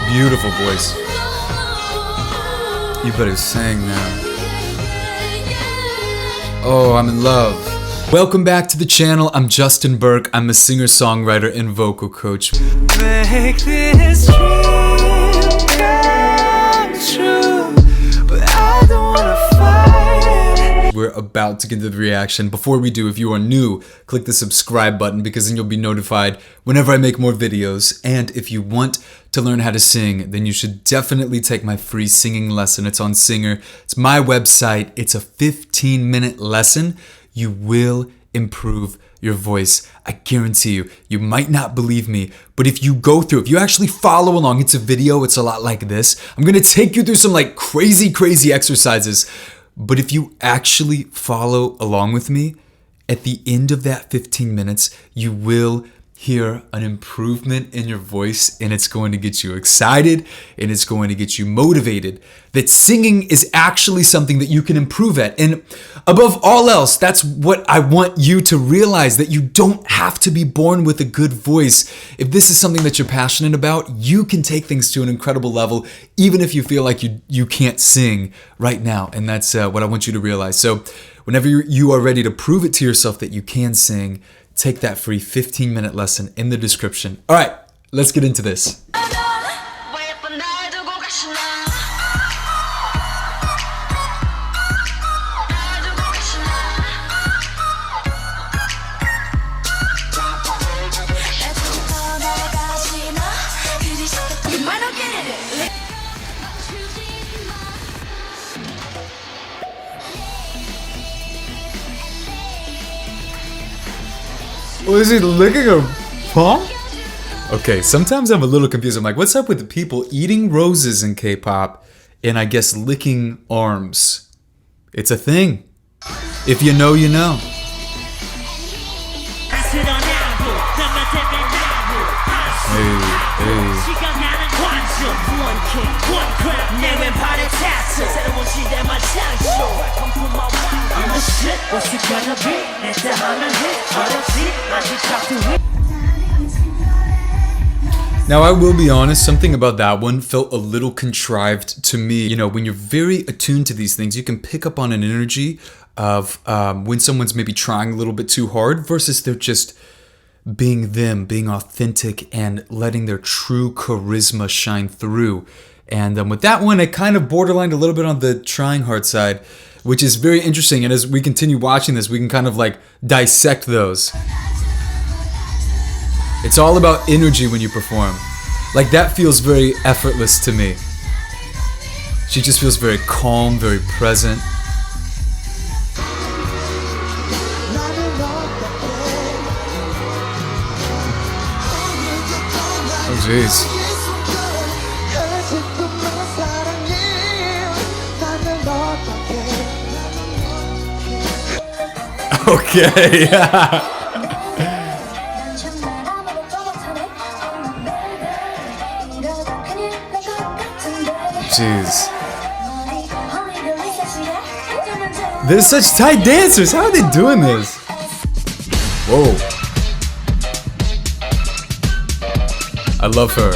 Beautiful voice. You better sing now. Oh, I'm in love. Welcome back to the channel. I'm Justin Burke. I'm a singer-songwriter and vocal coach. Make this dream come true, but I don't wanna fight. We're about to get into the reaction. Before we do, if you are new, click the subscribe button because then you'll be notified whenever I make more videos. And if you want to learn how to sing, then you should definitely take my free singing lesson. It's on Singer. It's my website. It's a 15-minute lesson. You will improve your voice. I guarantee you. You might not believe me, but if you go through, if you actually follow along, it's a video, it's a lot like this. I'm gonna take you through some like crazy exercises. But if you actually follow along with me, at the end of that 15 minutes, you will hear an improvement in your voice, and it's going to get you excited and it's going to get you motivated that singing is actually something that you can improve at. And above all else, that's what I want you to realize, that you don't have to be born with a good voice. If this is something that you're passionate about, you can take things to an incredible level, even if you feel like you can't sing right now. And that's what I want you to realize. So whenever you are ready to prove it to yourself that you can sing, take that free 15-minute lesson in the description. All right, let's get into this. Oh, is he licking her palm? Okay, sometimes I'm a little confused. I'm like, what's up with the people eating roses in K-pop and I guess licking arms? It's a thing. If you know, you know. Now, I will be honest, something about that one felt a little contrived to me. You know, when you're very attuned to these things, you can pick up on an energy of when someone's maybe trying a little bit too hard versus they're just being them, being authentic and letting their true charisma shine through. And with that one, I kind of borderlined a little bit on the trying hard side, which is very interesting. And as we continue watching this, we can kind of like dissect those. It's all about energy when you perform. Like, that feels very effortless to me. She just feels very calm, very present. Oh, jeez. Okay, yeah. Jeez. They're such tight dancers. How are they doing this? Whoa. I love her.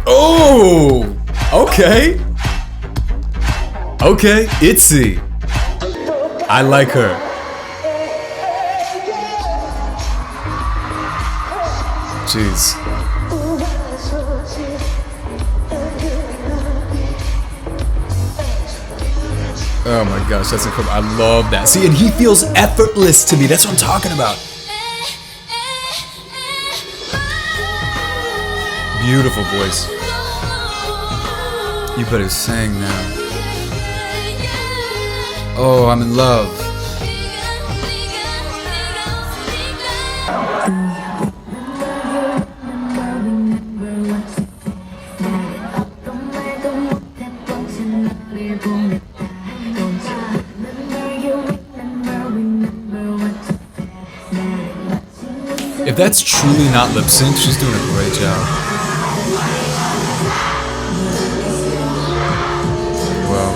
Oh! Okay. Okay, Itzy. I like her. Jeez. Oh my gosh, that's incredible. I love that. See, and he feels effortless to me. That's what I'm talking about. Beautiful voice. You better sing now. Oh, I'm in love. If that's truly not lip sync, she's doing a great job. Wow.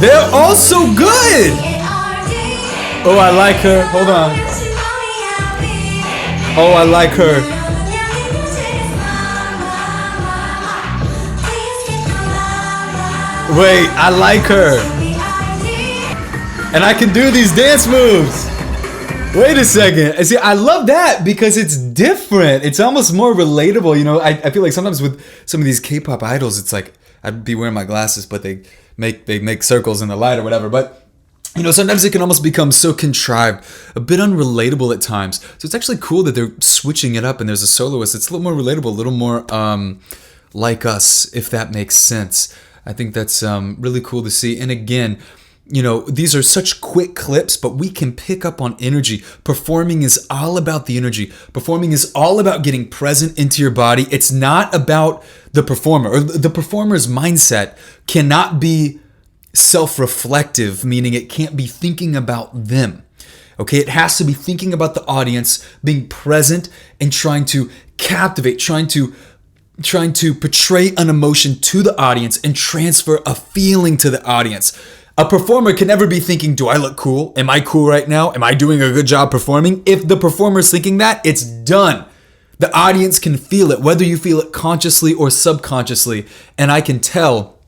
They're all so good. Oh, I like her. Hold on. Oh, I like her. Wait, I like her. And I can do these dance moves. Wait a second. See, I love that because it's different. It's almost more relatable. You know, I feel like sometimes with some of these K-pop idols, it's like I'd be wearing my glasses, but they make circles in the light or whatever. But you know, sometimes it can almost become so contrived, a bit unrelatable at times. So it's actually cool that they're switching it up and there's a soloist. It's a little more relatable, a little more like us, if that makes sense. I think that's really cool to see. And again, you know, these are such quick clips, but we can pick up on energy. Performing is all about the energy. Performing is all about getting present into your body. It's not about the performer, or the performer's mindset cannot be self-reflective, meaning it can't be thinking about them. Okay, it has to be thinking about the audience, being present and trying to captivate, trying to portray an emotion to the audience and transfer a feeling to the audience. A performer can never be thinking, do I look cool? Am I cool right now? Am I doing a good job performing? If the performer's thinking that, it's done. The audience can feel it, whether you feel it consciously or subconsciously. And I can tell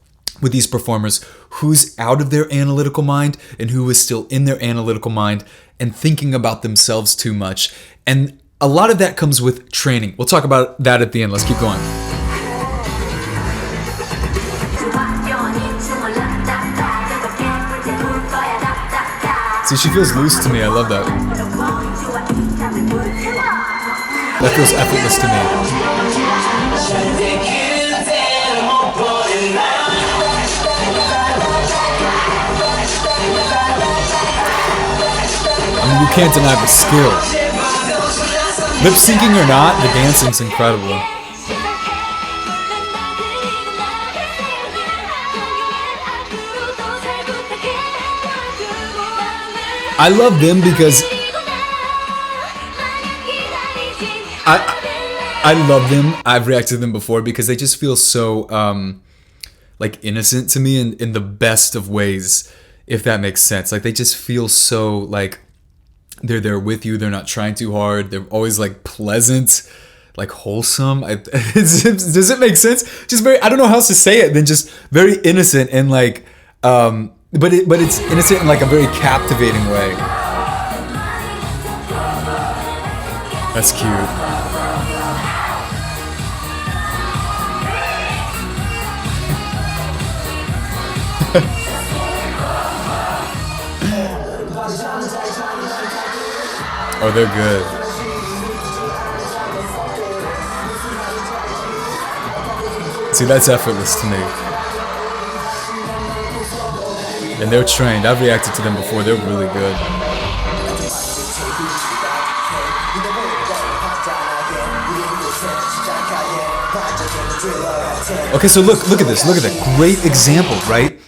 with these performers who's out of their analytical mind and who is still in their analytical mind and thinking about themselves too much. And a lot of that comes with training. We'll talk about that at the end. Let's keep going. See, she feels loose to me. I love that. That feels effortless to me. I mean, you can't deny the skill. Lip syncing or not, the dancing's incredible. I love them because I love them. I've reacted to them before because they just feel so like innocent to me in the best of ways, if that makes sense. Like they just feel so like they're there with you. They're not trying too hard. They're always like pleasant, like wholesome. Does it make sense? Just very, I don't know how else to say it than just very innocent and like but it's innocent in like a very captivating way. That's cute. Oh, they're good. See, that's effortless to me. And they're trained. I've reacted to them before. They're really good. Okay, so look at this. Look at that. Great example, right?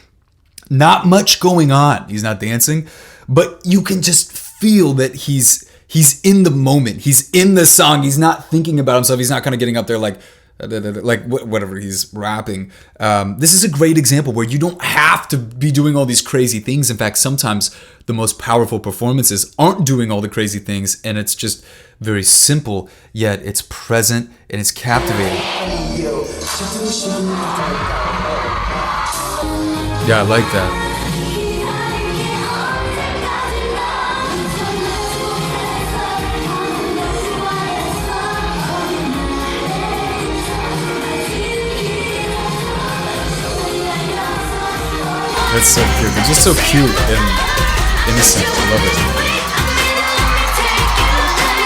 Not much going on. He's not dancing, but you can just feel that he's in the moment. He's in the song. He's not thinking about himself. He's not kind of getting up there like whatever he's rapping. This is a great example where you don't have to be doing all these crazy things. In fact, sometimes the most powerful performances aren't doing all the crazy things, and it's just very simple, yet it's present and it's captivating. Yeah, I like that. That's so cute. They're just so cute and innocent. I love it.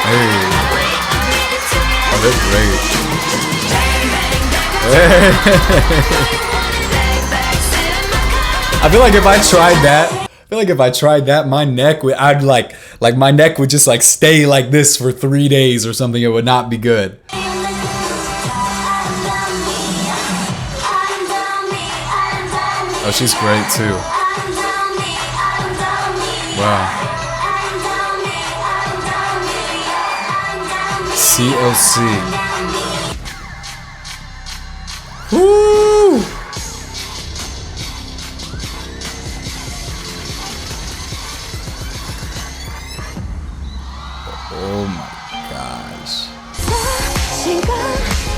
Hey. Oh, they're great. Hey. I feel like if I tried that, my neck would, my neck would just like stay like this for 3 days or something. It would not be good. Oh, she's great too. Wow. CLC. Woo!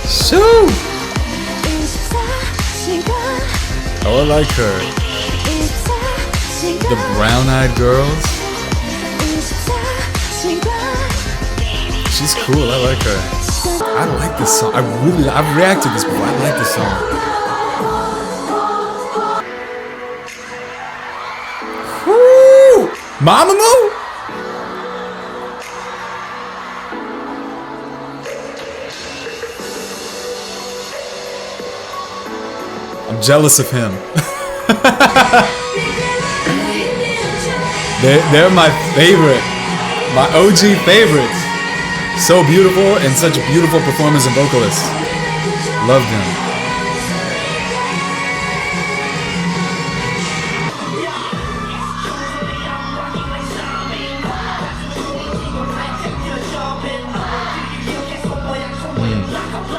Shoo! Oh, I like her. The brown-eyed girls. She's cool. I like her. I like this song. I've reacted to this before. I like this song. Woo! Mamamoo? I'm jealous of him. They're my favorite. My OG favorites. So beautiful and such beautiful performers and vocalists. Love them.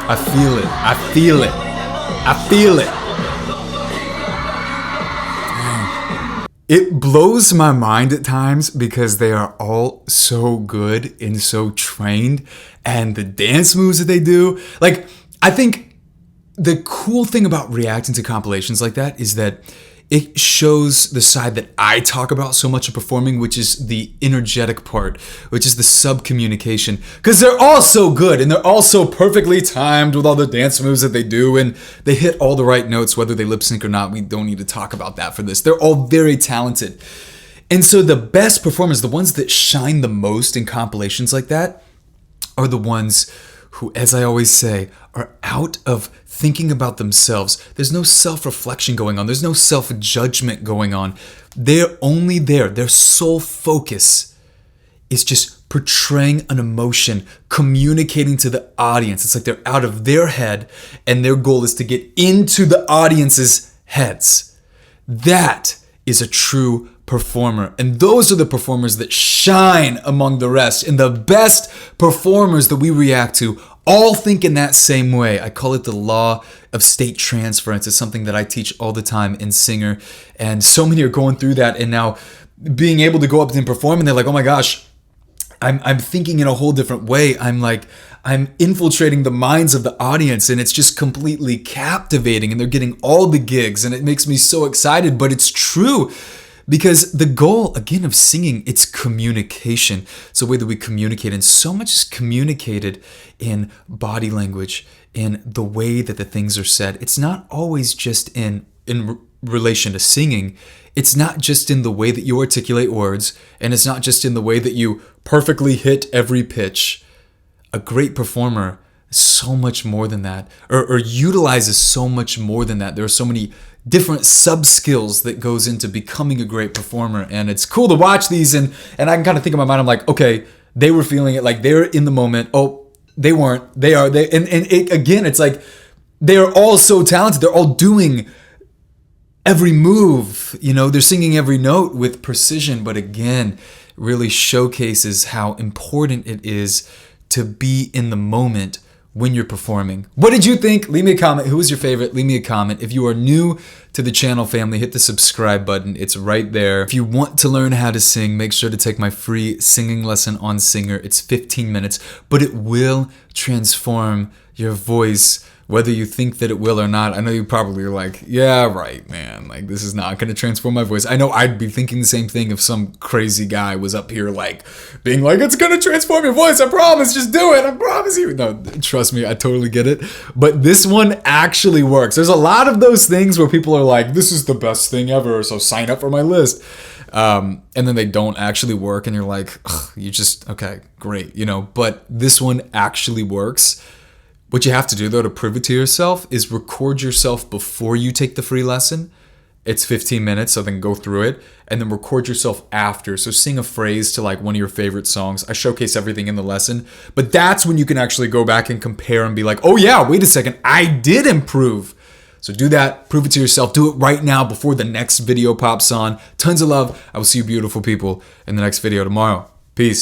I feel it. I feel it. I feel it. It blows my mind at times because they are all so good and so trained, and the dance moves that they do. Like, I think the cool thing about reacting to compilations like that is that it shows the side that I talk about so much of performing, which is the energetic part, which is the sub-communication. Because they're all so good and they're all so perfectly timed with all the dance moves that they do, and they hit all the right notes, whether they lip sync or not. We don't need to talk about that for this. They're all very talented. And so the best performers, the ones that shine the most in compilations like that, are the ones who, as I always say, are out of thinking about themselves. There's no self-reflection going on. There's no self-judgment going on. They're only there. Their sole focus is just portraying an emotion, communicating to the audience. It's like they're out of their head, and their goal is to get into the audience's heads. That is a true performer. And those are the performers that shine among the rest. And the best performers that we react to all think in that same way. I call it the law of state transference. It's something that I teach all the time in Singer. And so many are going through that and now being able to go up and perform, and they're like, oh my gosh, I'm thinking in a whole different way. I'm infiltrating the minds of the audience, and it's just completely captivating, and they're getting all the gigs, and it makes me so excited. But it's true, because the goal, again, of singing, it's communication. It's the way that we communicate, and so much is communicated in body language, in the way that the things are said. It's not always just in relation to singing. It's not just in the way that you articulate words, and it's not just in the way that you perfectly hit every pitch. A great performer is so much more than that, or utilizes so much more than that. There are so many different sub-skills that goes into becoming a great performer, and it's cool to watch these, and I can kind of think in my mind, I'm like, okay, they were feeling it, like they're in the moment. Oh, they weren't. They are. And again, it's like they're all so talented. They're all doing every move, they're singing every note with precision, but again, really showcases how important it is to be in the moment when you're performing. What did you think? Leave me a comment. Who was your favorite? Leave me a comment. If you are new to the channel family, hit the subscribe button. It's right there. If you want to learn how to sing, make sure to take my free singing lesson on Singer. It's 15 minutes, but it will transform your voice, whether you think that it will or not. I know you probably are like, yeah, right, man. Like, this is not going to transform my voice. I know I'd be thinking the same thing if some crazy guy was up here, like, being like, it's going to transform your voice. I promise. Just do it. I promise you. No, trust me. I totally get it. But this one actually works. There's a lot of those things where people are like, this is the best thing ever, so sign up for my list. And then they don't actually work, and you're like, you just, okay, great. But this one actually works. What you have to do, though, to prove it to yourself is record yourself before you take the free lesson. It's 15 minutes, so then go through it, and then record yourself after. So sing a phrase to like one of your favorite songs. I showcase everything in the lesson, but that's when you can actually go back and compare and be like, oh yeah, wait a second, I did improve. So do that, prove it to yourself. Do it right now before the next video pops on. Tons of love. I will see you beautiful people in the next video tomorrow. Peace.